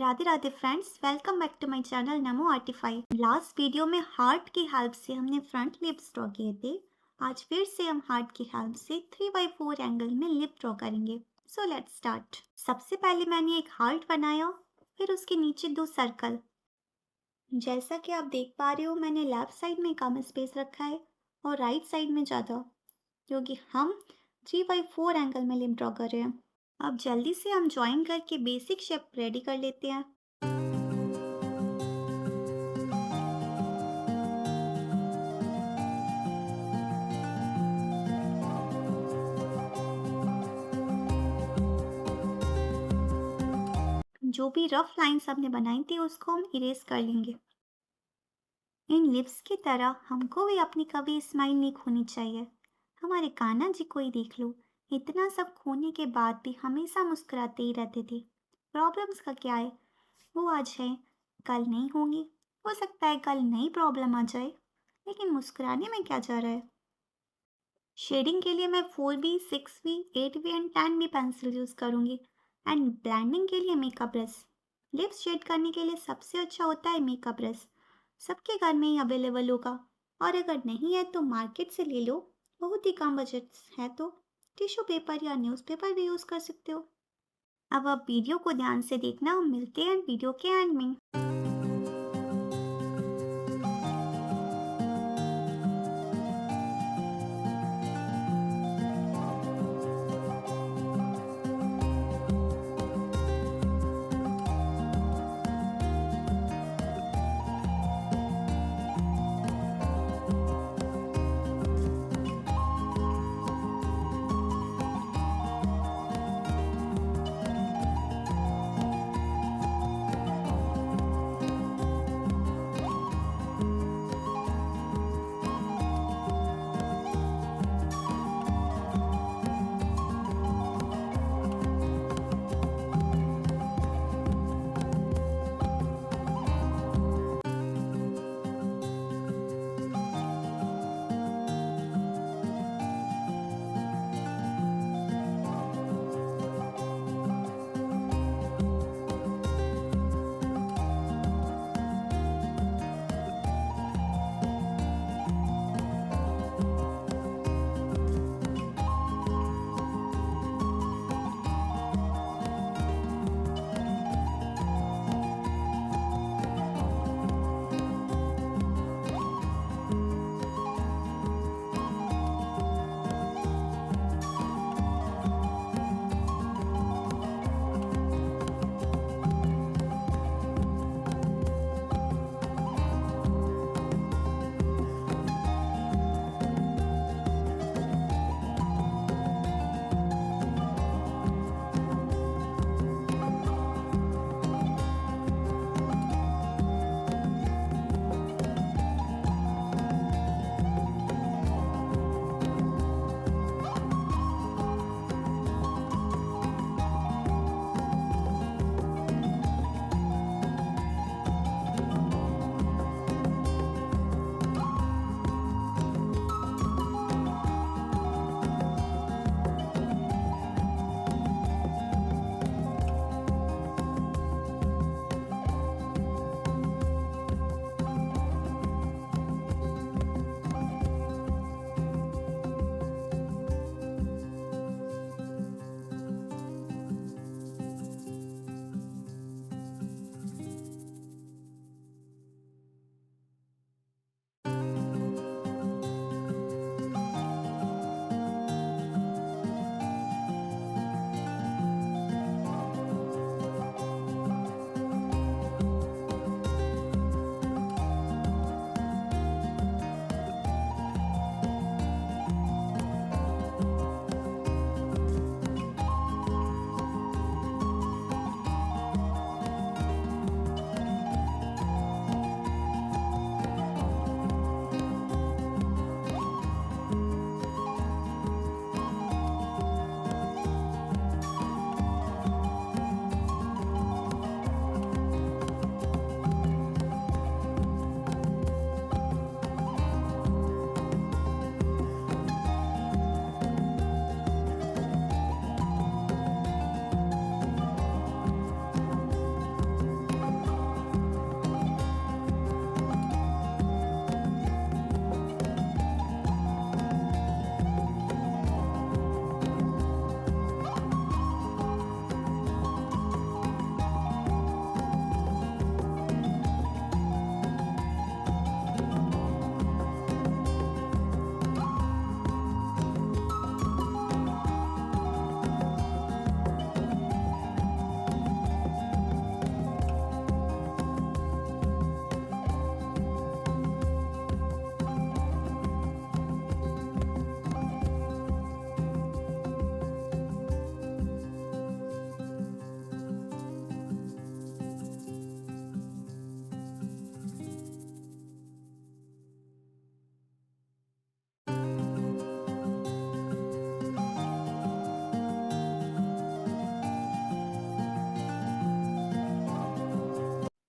Radhe Radhe friends, welcome back to my channel Namo Artify. Last video में heart की help से हमने फ्रंट लिप्स ड्रॉ किए थे। आज फिर से हम हार्ट की हेल्प से 3x4 एंगल में लिप ड्रॉ करेंगे। So let's start. सबसे पहले मैंने एक हार्ट बनाया, फिर उसके नीचे दो सर्कल। जैसा कि आप देख पा रहे हो, मैंने लेफ्ट साइड में कम स्पेस रखा है और राइट साइड में ज़्यादा, क्योंकि हम 3x4 एंगल में लिप ड्रॉ कर रहे हैं। अब जल्दी से हम ज्वाइन करके बेसिक शेप रेडी कर लेते हैं। जो भी रफ लाइंस हमने बनाई थी उसको हम इरेज कर लेंगे। इन लिप्स की तरह हमको भी अपनी कभी स्माइल नहीं खोनी चाहिए। हमारे कान्हा जी को ही देख लो, इतना सब खोने के बाद भी हमेशा मुस्कुराते ही रहते थे। प्रॉब्लम्स का क्या है, वो आज है, कल नहीं होंगी। हो सकता है कल नई प्रॉब्लम आ जाए, लेकिन मुस्कुराने में क्या जा रहा है। शेडिंग के लिए मैं 4B, 6B, 8B and 10B pencil use करूँगी। एंड ब्लेंडिंग के लिए मेकअप ब्रश। लिप्स शेड करने के लिए सबसे अच्छा होता है मेकअप ब्रश। सबके घर में ही अवेलेबल होगा, और अगर नहीं है तो मार्केट से ले लो। बहुत ही कम बजट है तो टिश्यू पेपर या न्यूज़पेपर भी यूज़ कर सकते हो। अब आप वीडियो को ध्यान से देखना, हम मिलते हैं वीडियो के एंड में।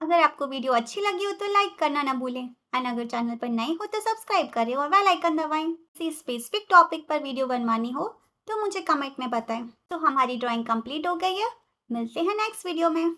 अगर आपको वीडियो अच्छी लगी हो तो लाइक करना ना भूलें, और अगर चैनल पर नए हो तो सब्सक्राइब करें और बेल आइकन दबाएं। किसी स्पेसिफिक टॉपिक पर वीडियो बनवानी हो तो मुझे कमेंट में बताएं। तो हमारी ड्राइंग कंप्लीट हो गई है। मिलते हैं नेक्स्ट वीडियो में।